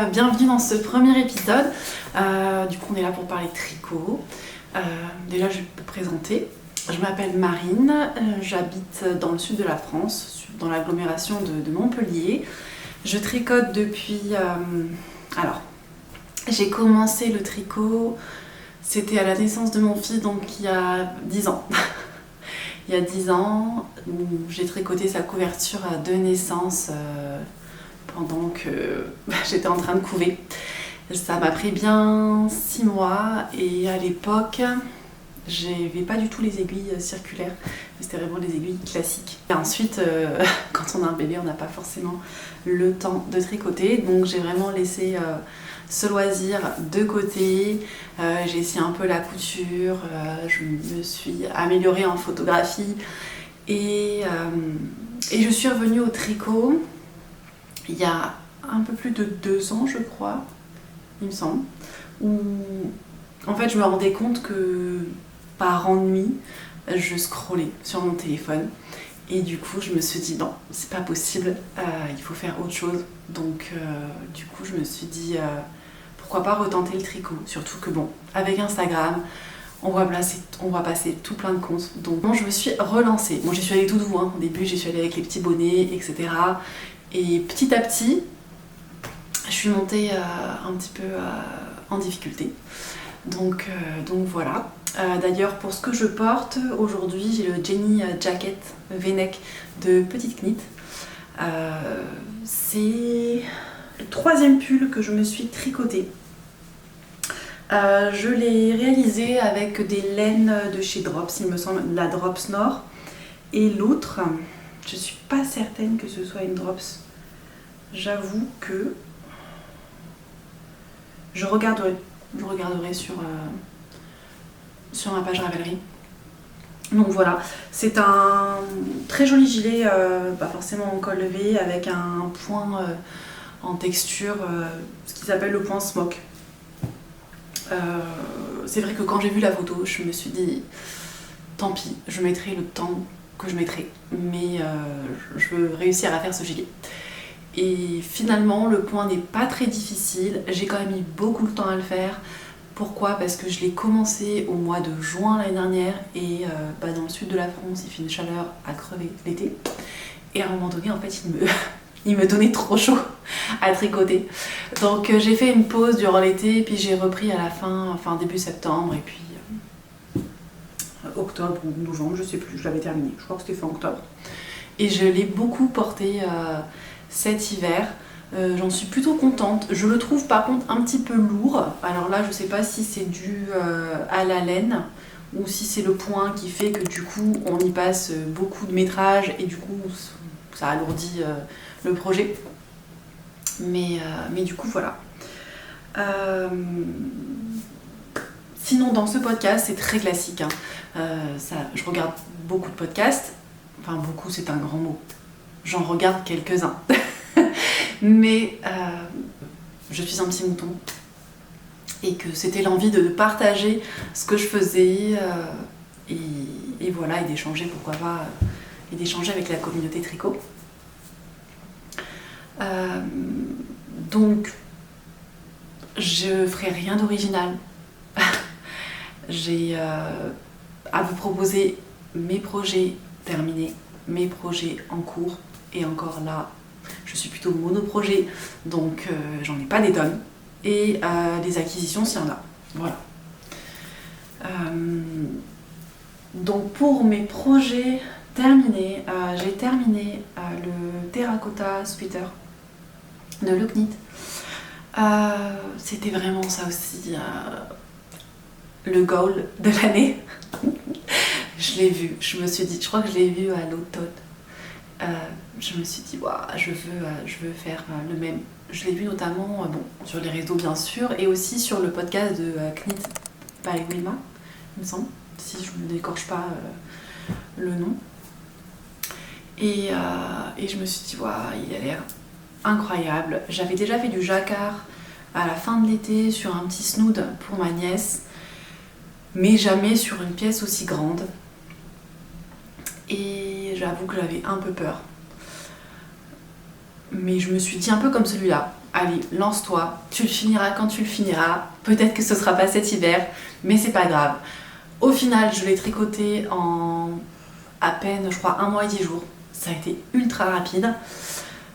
bienvenue dans ce premier épisode. Du coup on est là pour parler de tricot. Déjà je vais me présenter. Je m'appelle Marine, j'habite dans le sud de la France, dans l'agglomération de Montpellier. Je tricote depuis... Alors, j'ai commencé le tricot, c'était à la naissance de mon fils, donc il y a 10 ans. Il y a 10 ans, où j'ai tricoté sa couverture à 2 naissances pendant que j'étais en train de couver. Ça m'a pris bien 6 mois et à l'époque, j'avais pas du tout les aiguilles circulaires, c'était vraiment les aiguilles classiques. Et ensuite, quand on a un bébé, on n'a pas forcément le temps de tricoter, donc j'ai vraiment laissé ce loisir de côté. J'ai essayé un peu la couture, je me suis améliorée en photographie et je suis revenue au tricot il y a un peu plus de 2 ans, je crois, il me semble, où en fait je me rendais compte que par ennui, je scrollais sur mon téléphone et du coup je me suis dit non, c'est pas possible, il faut faire autre chose. Donc du coup je me suis dit pourquoi pas retenter le tricot, surtout que bon, avec Instagram, on va passer tout plein de comptes. Donc bon, je me suis relancée. Bon, j'y suis allée tout doux, hein. Au début j'y suis allée avec les petits bonnets, etc. Et petit à petit, je suis montée un petit peu en difficulté. Donc voilà. D'ailleurs, pour ce que je porte aujourd'hui, j'ai le Jenny Jacket V-neck de Petite Knit. C'est le 3e pull que je me suis tricoté. Je l'ai réalisé avec des laines de chez Drops, il me semble, la Drops Nord. Et l'autre, je suis pas certaine que ce soit une Drops. J'avoue que je regarderai sur ma page Ravelry. Donc voilà, c'est un très joli gilet, pas forcément en col levé, avec un point en texture, ce qui s'appelle le point smoke. C'est vrai que quand j'ai vu la photo, je me suis dit tant pis, je mettrai le temps que je mettrai, mais je veux réussir à faire ce gilet. Et finalement, le point n'est pas très difficile, j'ai quand même mis beaucoup de temps à le faire. Pourquoi ? Parce que je l'ai commencé au mois de juin l'année dernière et dans le sud de la France, il fait une chaleur à crever l'été. Et à un moment donné, en fait, il me donnait trop chaud à tricoter. Donc j'ai fait une pause durant l'été, puis j'ai repris à la fin début septembre, et puis octobre ou novembre, je sais plus, je l'avais terminé. Je crois que c'était fin octobre. Et je l'ai beaucoup porté cet hiver. J'en suis plutôt contente. Je le trouve par contre un petit peu lourd. Alors là, je sais pas si c'est dû à la laine ou si c'est le point qui fait que du coup on y passe beaucoup de métrage et du coup ça alourdit le projet. Mais du coup voilà. Sinon dans ce podcast, c'est très classique, hein. Je regarde beaucoup de podcasts. Enfin beaucoup, c'est un grand mot. J'en regarde quelques-uns. Mais je suis un petit mouton et que c'était l'envie de partager ce que je faisais et voilà, et d'échanger, pourquoi pas, et d'échanger avec la communauté tricot. Donc je ferai rien d'original. J'ai à vous proposer mes projets terminés, mes projets en cours, et encore là je suis plutôt monoprojet, donc j'en ai pas des tonnes. Et les acquisitions, s'il y en a. Voilà. Donc pour mes projets terminés, j'ai terminé le Terracotta Sweater de Locknit. C'était vraiment ça aussi, le goal de l'année. Je l'ai vu, je me suis dit, je crois que je l'ai vu à l'automne. Je me suis dit, waouh, je veux faire le même. Je l'ai vu notamment sur les réseaux bien sûr, et aussi sur le podcast de Knit by Wilma, il me semble, si je ne décorche pas le nom. Et je me suis dit, waouh, il a l'air incroyable. J'avais déjà fait du jacquard à la fin de l'été sur un petit snood pour ma nièce, mais jamais sur une pièce aussi grande. Et j'avoue que j'avais un peu peur. Mais je me suis dit un peu comme celui-là, allez, lance-toi, tu le finiras quand tu le finiras, peut-être que ce sera pas cet hiver, mais c'est pas grave. Au final, je l'ai tricoté en à peine, je crois, 1 mois et 10 jours. Ça a été ultra rapide.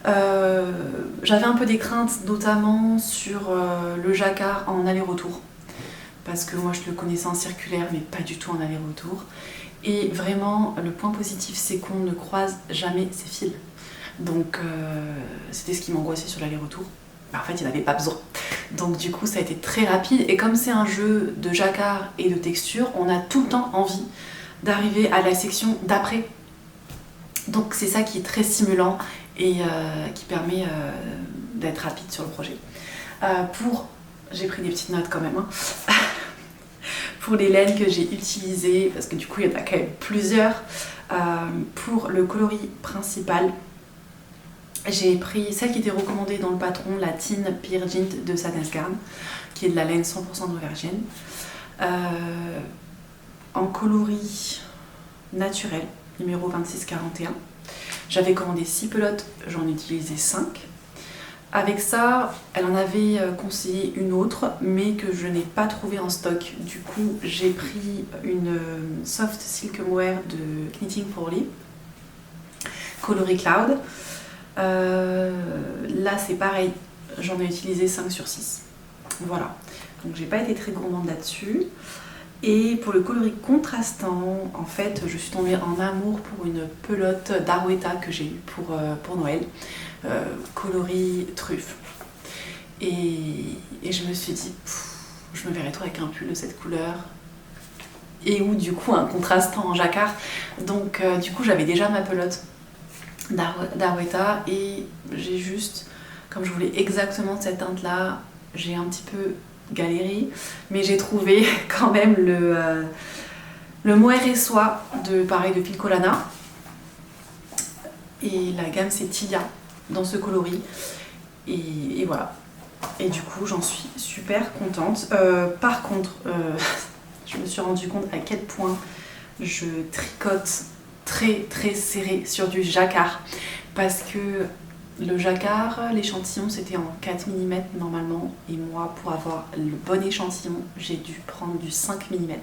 J'avais un peu des craintes, notamment sur le jacquard en aller-retour. Parce que moi, je le connaissais en circulaire, mais pas du tout en aller-retour. Et vraiment, le point positif, c'est qu'on ne croise jamais ces fils. Donc, c'était ce qui m'angoissait sur l'aller-retour. En fait, il n'y en avait pas besoin. Donc du coup, ça a été très rapide. Et comme c'est un jeu de jacquard et de texture, on a tout le temps envie d'arriver à la section d'après. Donc c'est ça qui est très stimulant et qui permet d'être rapide sur le projet. J'ai pris des petites notes quand même, hein. Pour les laines que j'ai utilisées, parce que du coup il y en a quand même plusieurs, pour le coloris principal, j'ai pris celle qui était recommandée dans le patron, la Tin Pear Jean de Satisgarn, qui est de la laine 100% d'aubergine, en coloris naturel, numéro 2641. J'avais commandé 6 pelotes, j'en ai utilisé 5. Avec ça, elle en avait conseillé une autre, mais que je n'ai pas trouvé en stock. Du coup, j'ai pris une Soft Silk Mohair de Knitting for Lee, coloris Cloud. Là c'est pareil, j'en ai utilisé 5 sur 6. Voilà, donc j'ai pas été très gourmande là-dessus. Et pour le coloris contrastant, en fait, je suis tombée en amour pour une pelote d'Arwetta que j'ai eue pour Noël, coloris truffe. Et je me suis dit, je me verrais trop avec un pull de cette couleur. Et ou du coup un contrastant en jacquard. Donc du coup j'avais déjà ma pelote d'Arwetta et j'ai juste, comme je voulais exactement cette teinte là, j'ai un petit peu galéré, mais j'ai trouvé quand même le mohair et soie de Pilcolana, et la gamme c'est Tilia dans ce coloris, et voilà, et du coup j'en suis super contente. Par contre je me suis rendu compte à quel point je tricote très très serré sur du jacquard, parce que le jacquard, l'échantillon c'était en 4 mm normalement, et moi pour avoir le bon échantillon j'ai dû prendre du 5 mm.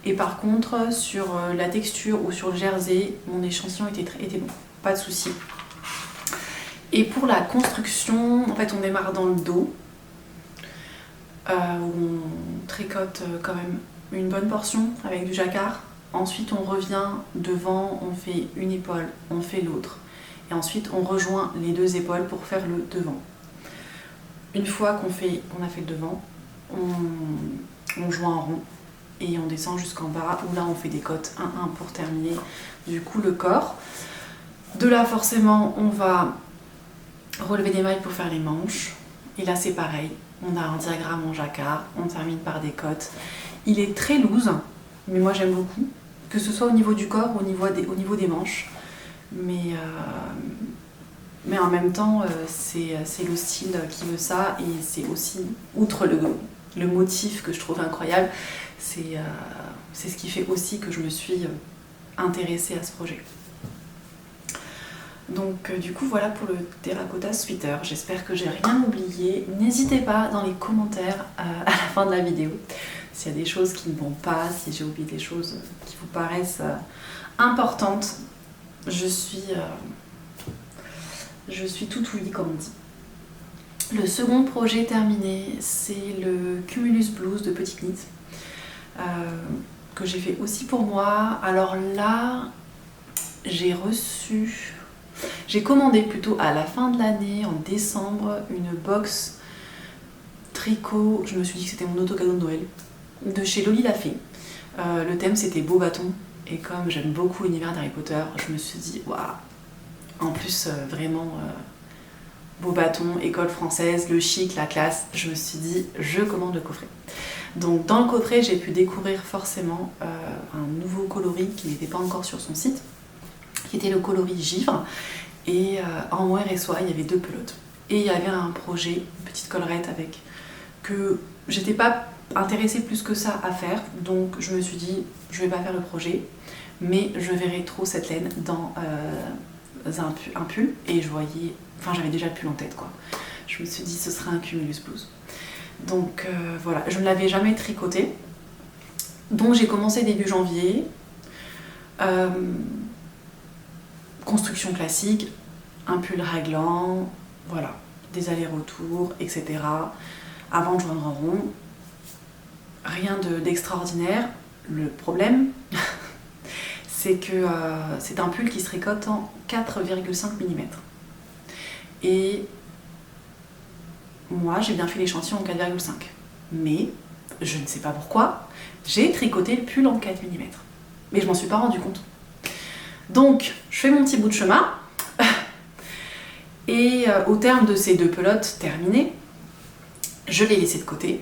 Et par contre sur la texture ou sur le jersey, mon échantillon était bon, pas de souci. Et pour la construction, en fait on démarre dans le dos, où on tricote quand même une bonne portion avec du jacquard. Ensuite on revient devant, on fait une épaule, on fait l'autre. Et ensuite on rejoint les 2 épaules pour faire le devant. Une fois qu'on a fait le devant, on joint en rond et on descend jusqu'en bas, où là on fait des côtes 1-1 pour terminer du coup le corps. De là forcément on va relever des mailles pour faire les manches. Et là c'est pareil, on a un diagramme en jacquard, on termine par des côtes. Il est très loose, mais moi j'aime beaucoup, que ce soit au niveau du corps ou au niveau des manches. Mais en même temps, c'est le style qui veut ça, et c'est aussi, outre le motif que je trouve incroyable, c'est ce qui fait aussi que je me suis intéressée à ce projet. Donc du coup voilà pour le Terracotta Sweater. J'espère que j'ai rien oublié. N'hésitez pas dans les commentaires à la fin de la vidéo s'il y a des choses qui ne vont pas, si j'ai oublié des choses qui vous paraissent importantes. Je suis tout ouïe comme on dit. Le second projet terminé, c'est le Cumulus Blues de Petit Knit, que j'ai fait aussi pour moi. Alors là, j'ai commandé plutôt à la fin de l'année, en décembre, une box tricot. Je me suis dit que c'était mon auto-cadeau de Noël, de chez Loli la Fée. Le thème c'était beau bâton, et comme j'aime beaucoup l'univers d'Harry Potter, je me suis dit waouh, en plus vraiment beau bâton, école française, le chic, la classe. Je me suis dit je commande le coffret. Donc dans le coffret j'ai pu découvrir forcément un nouveau coloris qui n'était pas encore sur son site, qui était le coloris givre, et en mohair et soie il y avait 2 pelotes, et il y avait un projet, une petite collerette avec, que j'étais pas intéressée plus que ça à faire, donc je me suis dit je vais pas faire le projet, mais je verrai trop cette laine dans un pull, et je voyais, enfin j'avais déjà le pull en tête quoi. je me suis dit ce serait un cumulus blues. Donc voilà, je ne l'avais jamais tricoté. Donc j'ai commencé début janvier. Construction classique, un pull raglan, voilà, des allers-retours, etc. Avant de joindre en rond, rien d'extraordinaire. Le problème, c'est que c'est un pull qui se tricote en 4,5 mm. Et moi, j'ai bien fait l'échantillon en 4,5. Mais, je ne sais pas pourquoi, j'ai tricoté le pull en 4 mm. Mais je m'en suis pas rendu compte. Donc, je fais mon petit bout de chemin. Et au terme de ces 2 pelotes terminées, je l'ai laissé de côté.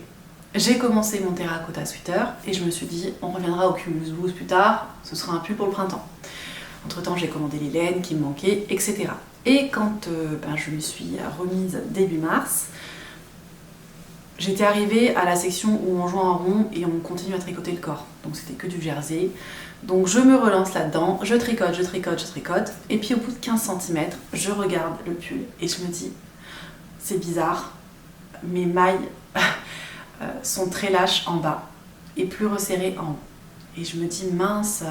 J'ai commencé mon terracotta sweater et je me suis dit, on reviendra au cumulus blues plus tard, ce sera un pull pour le printemps. Entre temps, j'ai commandé les laines qui me manquaient, etc. Et quand je me suis remise début mars, j'étais arrivée à la section où on joint en rond et on continue à tricoter le corps. Donc c'était que du jersey. Donc je me relance là-dedans, je tricote, je tricote, je tricote. Et puis au bout de 15 cm, je regarde le pull et je me dis, c'est bizarre, mes mailles sont très lâches en bas et plus resserrées en haut. Et je me dis, mince,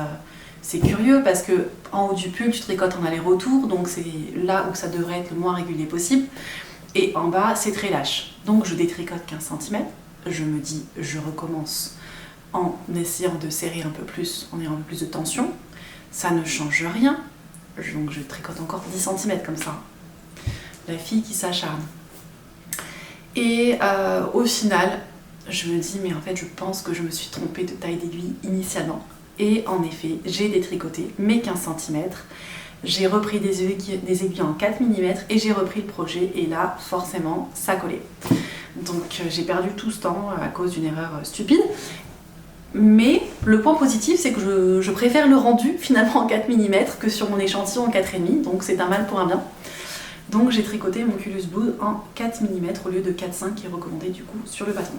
c'est curieux parce que en haut du pull, tu tricotes en aller-retour, donc c'est là où ça devrait être le moins régulier possible. Et en bas, c'est très lâche. Donc je détricote 15 cm, je me dis, je recommence en essayant de serrer un peu plus, en ayant un peu plus de tension. Ça ne change rien, donc je tricote encore 10 cm comme ça. La fille qui s'acharne. Et au final, je me dis, mais en fait, je pense que je me suis trompée de taille d'aiguille initialement. Et en effet, j'ai détricoté mes 15 cm. J'ai repris des aiguilles en 4 mm et j'ai repris le projet. Et là, forcément, ça collait. Donc j'ai perdu tout ce temps à cause d'une erreur stupide. Mais le point positif, c'est que je préfère le rendu finalement en 4 mm que sur mon échantillon en 4,5. Donc c'est un mal pour un bien. Donc j'ai tricoté mon cumulus blues en 4 mm au lieu de 4,5 qui est recommandé du coup sur le bâton.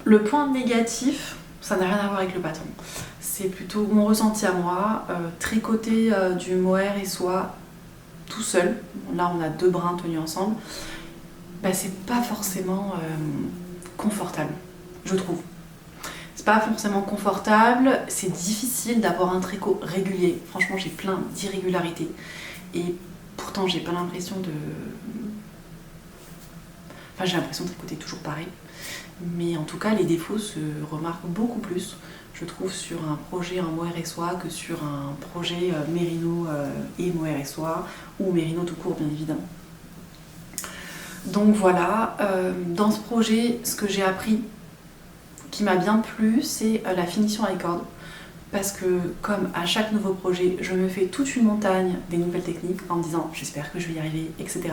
Le point négatif, ça n'a rien à voir avec le bâton. C'est plutôt mon ressenti à moi. Tricoter du mohair et soie tout seul, là on a 2 brins tenus ensemble, c'est pas forcément confortable, je trouve. C'est pas forcément confortable, c'est difficile d'avoir un tricot régulier. Franchement, j'ai plein d'irrégularités et pourtant j'ai pas l'impression de... Enfin, j'ai l'impression de tricoter toujours pareil. Mais en tout cas, les défauts se remarquent beaucoup plus, je trouve, sur un projet en mohair et soie que sur un projet mérino et mohair et soie, ou mérino tout court, bien évidemment. Donc voilà, dans ce projet, ce que j'ai appris qui m'a bien plu, c'est la finition à corde. Parce que, comme à chaque nouveau projet, je me fais toute une montagne des nouvelles techniques en me disant j'espère que je vais y arriver, etc.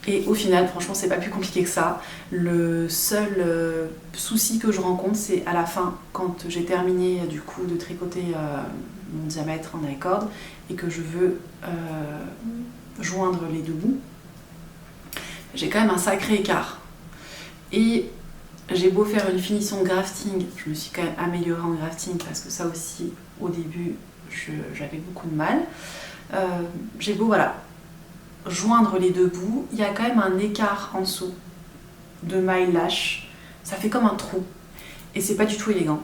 Et au final, franchement, c'est pas plus compliqué que ça. Le seul souci que je rencontre, c'est à la fin, quand j'ai terminé du coup de tricoter mon diamètre en corde et que je veux joindre les 2 bouts. J'ai quand même un sacré écart. Et j'ai beau faire une finition grafting, je me suis quand même améliorée en grafting parce que ça aussi, au début, j'avais beaucoup de mal. J'ai beau, voilà, joindre les 2 bouts, il y a quand même un écart en dessous de mailles lâches. Ça fait comme un trou. Et c'est pas du tout élégant.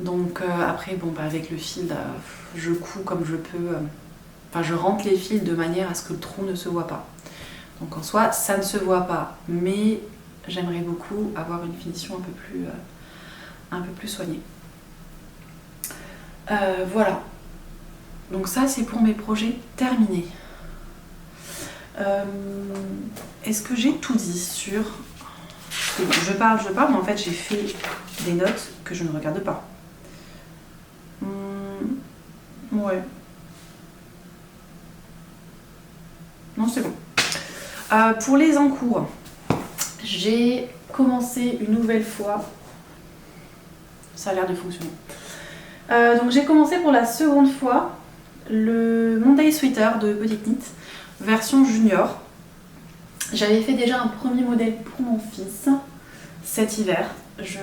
Donc après, avec le fil, je couds comme je peux. Je rentre les fils de manière à ce que le trou ne se voit pas. Donc en soi, ça ne se voit pas, mais j'aimerais beaucoup avoir une finition un peu plus soignée. Voilà. Donc ça, c'est pour mes projets terminés. Est-ce que j'ai tout dit sur... Je parle, mais en fait, j'ai fait des notes que je ne regarde pas. Ouais. Non, c'est bon. Pour les encours, j'ai commencé une nouvelle fois. Ça a l'air de fonctionner. Donc j'ai commencé pour la seconde fois le Monday Sweater de Petite Knit, version junior. J'avais fait déjà un premier modèle pour mon fils cet hiver. Je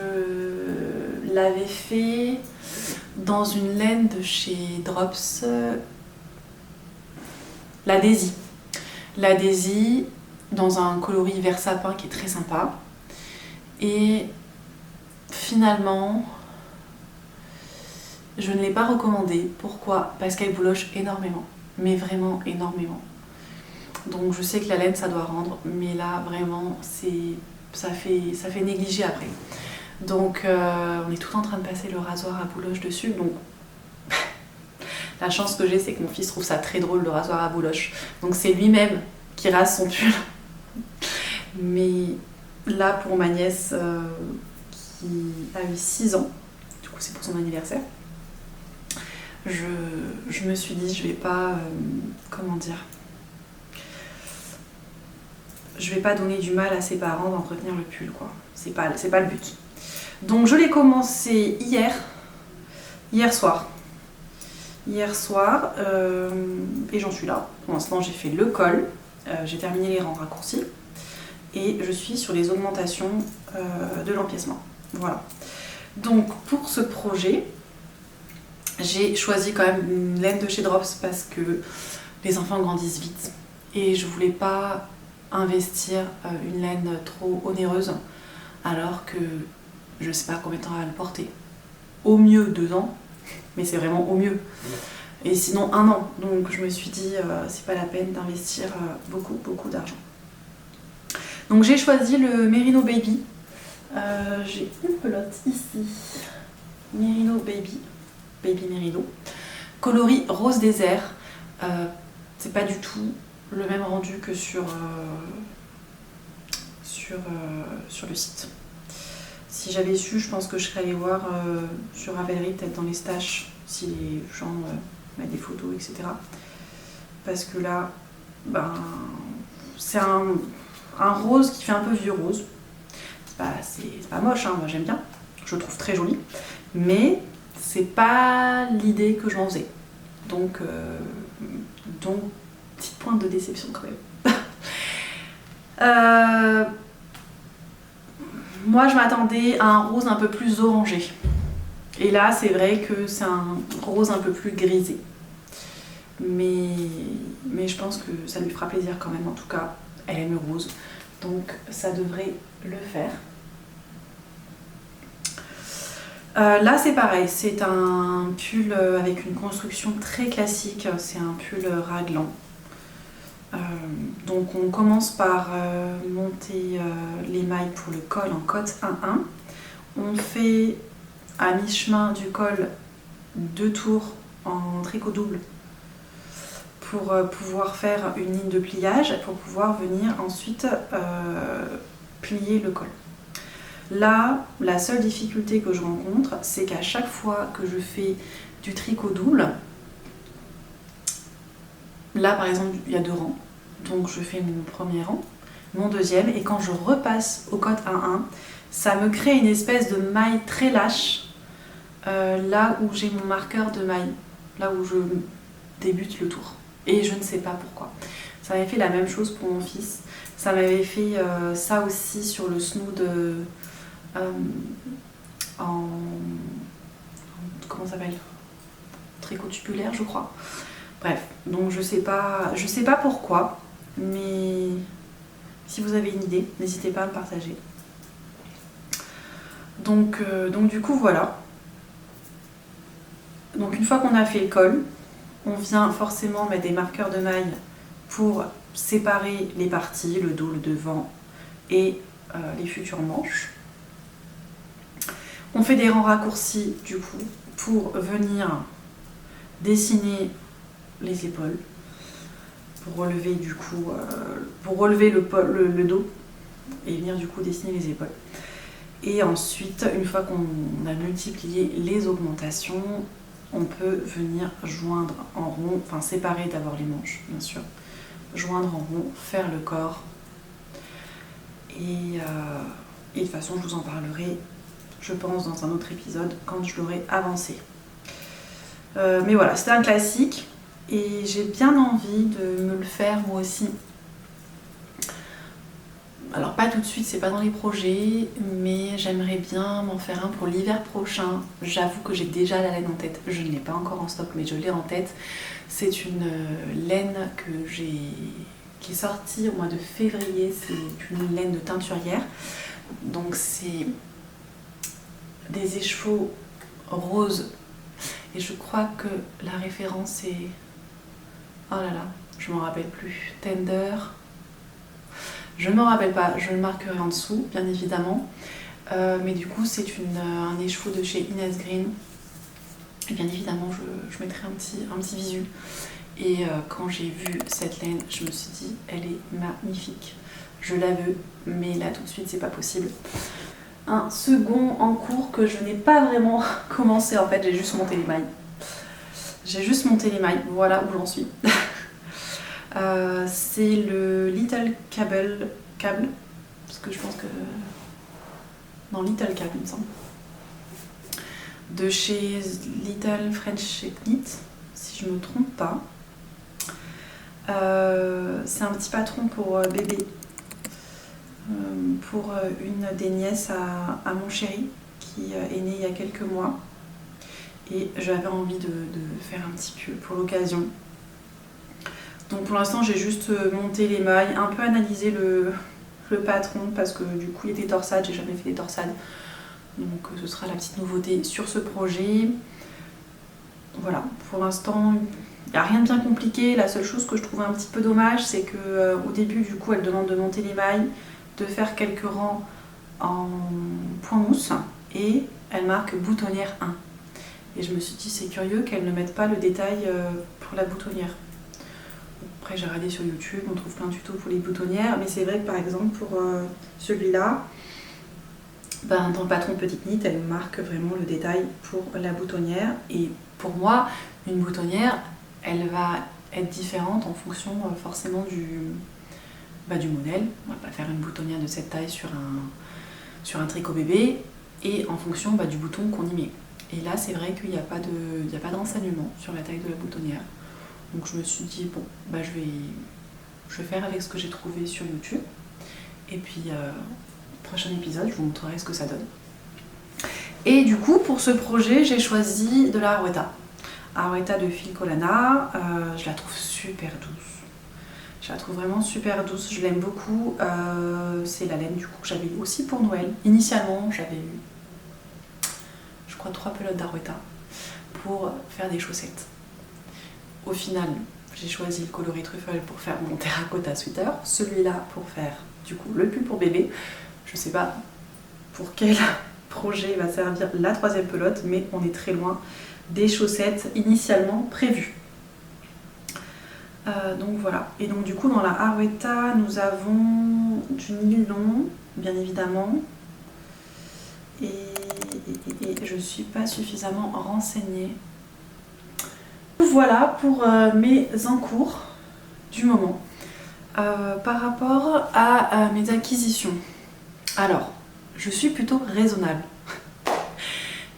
l'avais fait dans une laine de chez Drops. la Daisy. La Daisy dans un coloris vert sapin qui est très sympa. Et finalement, je ne l'ai pas recommandée. Pourquoi? Parce qu'elle bouloche énormément, mais vraiment énormément. Donc je sais que la laine ça doit rendre, mais là vraiment ça fait négliger après. Donc on est tout en train de passer le rasoir à bouloche dessus, donc la chance que j'ai c'est que mon fils trouve ça très drôle le rasoir à bouloche. Donc c'est lui-même qui rase son pull. Mais là pour ma nièce qui a eu 6 ans, du coup c'est pour son anniversaire, je me suis dit je vais pas, comment dire, je vais pas donner du mal à ses parents d'entretenir le pull quoi, c'est pas le but. Donc je l'ai commencé hier soir, et j'en suis là. Pour l'instant j'ai fait le col, j'ai terminé les rangs raccourcis et je suis sur les augmentations de l'empiècement. Voilà. Donc pour ce projet, j'ai choisi quand même une laine de chez Drops parce que les enfants grandissent vite et je voulais pas investir une laine trop onéreuse alors que je sais pas combien de temps elle va le porter. Au mieux 2 ans, mais c'est vraiment au mieux. Et sinon 1 an. Donc je me suis dit c'est pas la peine d'investir beaucoup d'argent. Donc j'ai choisi le Merino Baby. J'ai une pelote ici. Merino Baby Merino. Coloris rose désert. C'est pas du tout le même rendu que sur le site. Si j'avais su, je pense que je serais allée voir sur Ravelry, peut-être dans les stash, si les gens mettent des photos, etc. Parce que là, ben, c'est un rose qui fait un peu vieux rose. C'est pas moche, hein, moi j'aime bien, je le trouve très joli, mais c'est pas l'idée que je m'en faisais. Donc, petite pointe de déception quand même. Moi je m'attendais à un rose un peu plus orangé. Et là c'est vrai que c'est un rose un peu plus grisé. Mais je pense que ça lui fera plaisir quand même, en tout cas elle aime le rose. Donc ça devrait le faire. Là c'est pareil, c'est un pull avec une construction très classique, c'est un pull raglan. Donc on commence par monter les mailles pour le col en cotte 1-1. On fait à mi-chemin du col 2 tours en tricot double pour pouvoir faire une ligne de pliage, pour pouvoir venir ensuite plier le col. Là, la seule difficulté que je rencontre, c'est qu'à chaque fois que je fais du tricot double, là par exemple il y a 2 rangs, donc je fais mon premier rang, mon deuxième, et quand je repasse au cotte 1-1, ça me crée une espèce de maille très lâche, là où j'ai mon marqueur de maille, là où je débute le tour. Et je ne sais pas pourquoi. Ça m'avait fait la même chose pour mon fils, ça m'avait fait ça aussi sur le snood comment ça s'appelle, tricot tubulaire je crois. Bref, donc je sais pas pourquoi, mais si vous avez une idée, n'hésitez pas à me partager. Donc du coup voilà. Donc une fois qu'on a fait le col, on vient forcément mettre des marqueurs de maille pour séparer les parties, le dos, le devant et les futures manches. On fait des rangs raccourcis du coup pour venir dessiner les épaules, pour relever du coup, le dos et venir du coup dessiner les épaules. Et ensuite, une fois qu'on a multiplié les augmentations, on peut venir joindre en rond, enfin séparer d'abord les manches bien sûr, joindre en rond, faire le corps. Et de toute façon je vous en parlerai, je pense, dans un autre épisode quand je l'aurai avancé. Mais voilà, c'était un classique et j'ai bien envie de me le faire moi aussi. Alors pas tout de suite, c'est pas dans les projets, mais j'aimerais bien m'en faire un pour l'hiver prochain. J'avoue que j'ai déjà la laine en tête, je ne l'ai pas encore en stock, mais je l'ai en tête. C'est une laine qui est sortie au mois de février, c'est une laine de teinturière. Donc c'est des écheveaux roses, et je crois que la référence est... Oh là là, je m'en rappelle plus. Tender... Je ne m'en rappelle pas, je le marquerai en dessous, bien évidemment. Mais du coup, c'est un écheveau de chez Inès Green. Et bien évidemment, je mettrai un petit visu. Et quand j'ai vu cette laine, je me suis dit, elle est magnifique. Je la veux, mais là tout de suite, c'est pas possible. Un second en cours que je n'ai pas vraiment commencé, en fait, j'ai juste monté les mailles. J'ai juste monté les mailles, voilà où j'en suis. C'est le Little Cable, parce que je pense que... Non, Little Cable, il me semble. De chez Little French Knit, si je ne me trompe pas. C'est un petit patron pour bébé, pour une des nièces à mon chéri, qui est née il y a quelques mois. Et j'avais envie de faire un petit pull pour l'occasion. Donc pour l'instant j'ai juste monté les mailles, un peu analysé le patron parce que du coup il y a des torsades, j'ai jamais fait des torsades. Donc ce sera la petite nouveauté sur ce projet. Voilà, pour l'instant il n'y a rien de bien compliqué. La seule chose que je trouvais un petit peu dommage, c'est qu'au début du coup elle demande de monter les mailles, de faire quelques rangs en point mousse et elle marque boutonnière 1. Et je me suis dit c'est curieux qu'elle ne mette pas le détail pour la boutonnière. Après j'ai regardé sur YouTube, on trouve plein de tutos pour les boutonnières, mais c'est vrai que par exemple pour celui-là, dans le patron Petite Knit, elle marque vraiment le détail pour la boutonnière. Et pour moi, une boutonnière, elle va être différente en fonction forcément du modèle. On va pas faire une boutonnière de cette taille sur un tricot bébé, et en fonction du bouton qu'on y met. Et là c'est vrai qu'il n'y a pas d'enseignement sur la taille de la boutonnière. Donc je me suis dit, bon, je vais faire avec ce que j'ai trouvé sur YouTube. Et puis, prochain épisode, je vous montrerai ce que ça donne. Et du coup, pour ce projet, j'ai choisi de la Harwetta. Harwetta de Filcolana, je la trouve super douce. Je la trouve vraiment super douce, je l'aime beaucoup. C'est la laine du coup que j'avais eu aussi pour Noël. Initialement, j'avais eu, je crois, 3 pelotes d'Harwetta pour faire des chaussettes. Au final, j'ai choisi le coloris truffle pour faire mon terracotta sweater, celui-là pour faire du coup le pull pour bébé. Je sais pas pour quel projet va servir la 3e pelote, mais on est très loin des chaussettes initialement prévues. Donc voilà, et donc du coup dans la Harwetta, nous avons du nylon, bien évidemment, et je suis pas suffisamment renseignée. Voilà pour mes encours du moment. Par rapport à mes acquisitions, alors je suis plutôt raisonnable.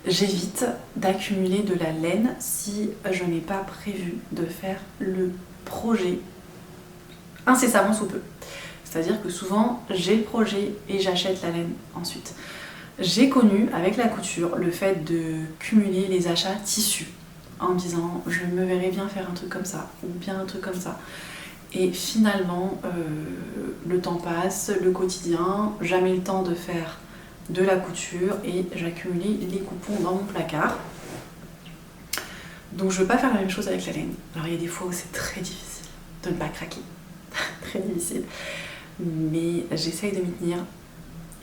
J'évite d'accumuler de la laine si je n'ai pas prévu de faire le projet incessamment sous peu. C'est-à-dire que souvent j'ai le projet et j'achète la laine ensuite. J'ai connu avec la couture le fait de cumuler les achats tissus en me disant je me verrais bien faire un truc comme ça ou bien un truc comme ça. Et finalement, le temps passe, le quotidien, jamais le temps de faire de la couture et j'accumulais les coupons dans mon placard. Donc je ne veux pas faire la même chose avec la laine. Alors il y a des fois où c'est très difficile de ne pas craquer, très difficile, mais j'essaye de m'y tenir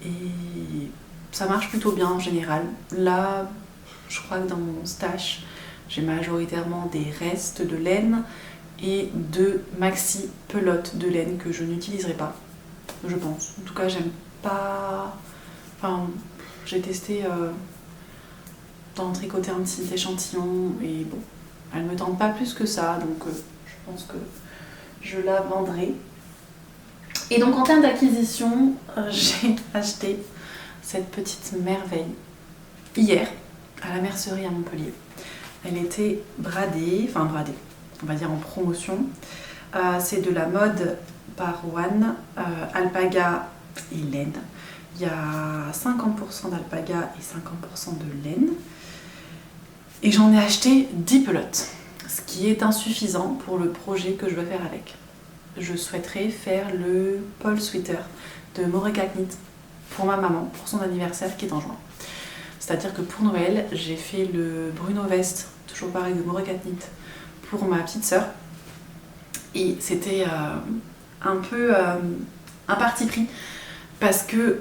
et ça marche plutôt bien en général. Là, je crois que dans mon stash, j'ai majoritairement des restes de laine et 2 maxi pelotes de laine que je n'utiliserai pas, je pense. En tout cas, j'aime pas... Enfin, j'ai testé d'en tricoter un petit échantillon et bon, elle me tente pas plus que ça, donc je pense que je la vendrai. Et donc en termes d'acquisition, j'ai acheté cette petite merveille hier à la mercerie à Montpellier. Elle était bradée, on va dire en promotion. C'est de la mode par One, Alpaga et laine. Il y a 50% d'alpaga et 50% de laine. Et j'en ai acheté 10 pelotes, ce qui est insuffisant pour le projet que je veux faire avec. Je souhaiterais faire le Paul Sweater de Moreka Knit pour ma maman, pour son anniversaire qui est en juin. C'est-à-dire que pour Noël, j'ai fait le Bruno Veste, toujours pareil de Moreka Knit, pour ma petite sœur. Et c'était un peu un parti pris parce que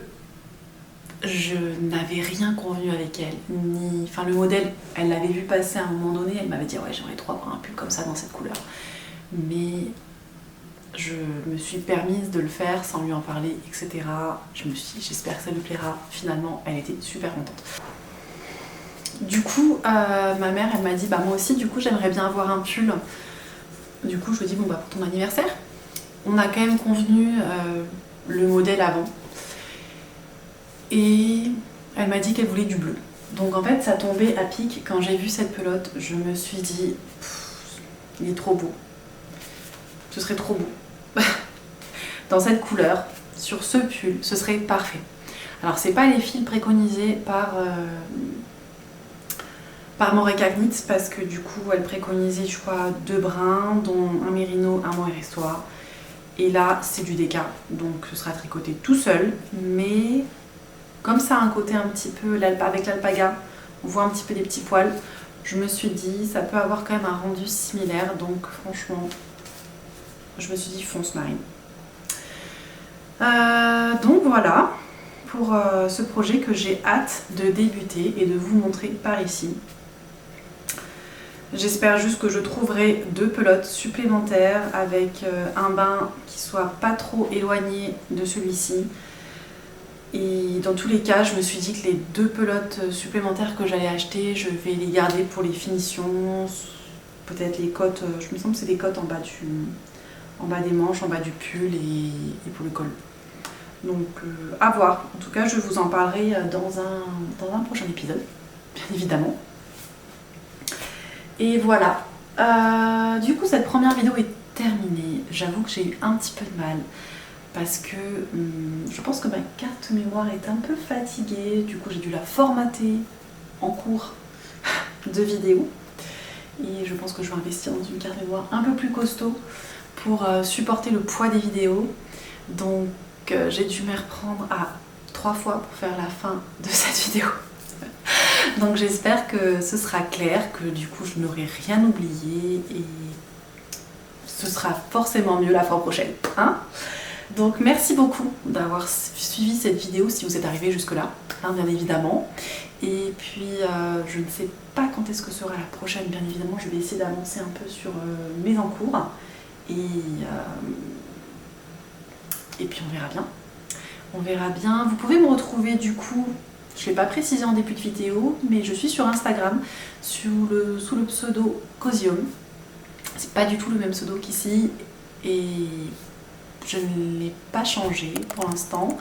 je n'avais rien convenu avec elle. Enfin, le modèle, elle l'avait vu passer à un moment donné, elle m'avait dit ouais, j'aimerais trop avoir un pull comme ça dans cette couleur. Mais je me suis permise de le faire sans lui en parler, etc. Je me suis dit j'espère que ça lui plaira. Finalement, elle était super contente. Du coup, ma mère, elle m'a dit bah moi aussi, du coup, j'aimerais bien avoir un pull. Du coup, je lui ai dit bon bah pour ton anniversaire. On a quand même convenu le modèle avant. Et elle m'a dit qu'elle voulait du bleu. Donc en fait, ça tombait à pic. Quand j'ai vu cette pelote, je me suis dit il est trop beau. Ce serait trop beau. Dans cette couleur, sur ce pull, ce serait parfait. Alors c'est pas les fils préconisés par Moreka Knit parce que du coup elle préconisait je crois 2 brins dont un mérino, un moiré-soie. Et là c'est du déca, donc ce sera tricoté tout seul, mais comme ça a un côté un petit peu avec l'alpaga, on voit un petit peu des petits poils. Je me suis dit ça peut avoir quand même un rendu similaire, donc franchement je me suis dit fonce Marine. Donc voilà pour ce projet que j'ai hâte de débuter et de vous montrer par ici. J'espère juste que je trouverai 2 pelotes supplémentaires avec un bain qui soit pas trop éloigné de celui-ci. Et dans tous les cas, je me suis dit que les 2 pelotes supplémentaires que j'allais acheter, je vais les garder pour les finitions, peut-être les côtes, je me semble que c'est des côtes en bas des manches, en bas du pull et pour le col. Donc à voir. En tout cas, je vous en parlerai dans un prochain épisode, bien évidemment. Et voilà. Du coup, cette première vidéo est terminée. J'avoue que j'ai eu un petit peu de mal parce que je pense que ma carte mémoire est un peu fatiguée. Du coup, j'ai dû la formater en cours de vidéo. Et je pense que je vais investir dans une carte mémoire un peu plus costaud pour supporter le poids des vidéos. Donc j'ai dû me reprendre à 3 fois pour faire la fin de cette vidéo. Donc j'espère que ce sera clair, que du coup je n'aurai rien oublié et ce sera forcément mieux la fois prochaine. Hein? Donc merci beaucoup d'avoir suivi cette vidéo si vous êtes arrivé jusque là, hein, bien évidemment. Et puis je ne sais pas quand est-ce que sera la prochaine, bien évidemment je vais essayer d'avancer un peu sur mes encours et puis on verra bien. On verra bien. Vous pouvez me retrouver du coup, je ne l'ai pas précisé en début de vidéo, mais je suis sur Instagram sous le pseudo Cosium. C'est pas du tout le même pseudo qu'ici et je ne l'ai pas changé pour l'instant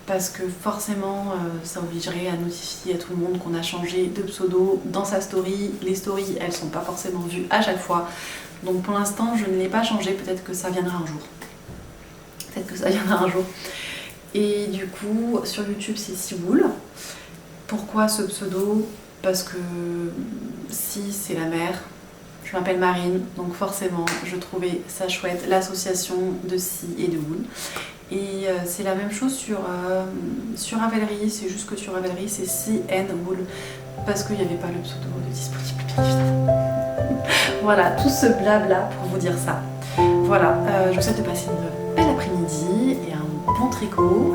parce que forcément ça obligerait à notifier à tout le monde qu'on a changé de pseudo dans sa story. Les stories elles sont pas forcément vues à chaque fois, donc pour l'instant je ne l'ai pas changé, peut-être que ça viendra un jour. Peut-être que ça viendra un jour. Et du coup, sur YouTube, c'est Ciboule. Pourquoi ce pseudo? Parce que Si, c'est la mère. Je m'appelle Marine, donc forcément, je trouvais ça chouette, l'association de Si et de Wool. Et c'est la même chose sur Ravelry, c'est juste que sur Ravelry, c'est Si and Wool. Parce qu'il n'y avait pas le pseudo de disponible, bien évidemment. Voilà, tout ce blabla pour vous dire ça. Voilà, je vous souhaite de passer une belle après-midi et un bon tricot.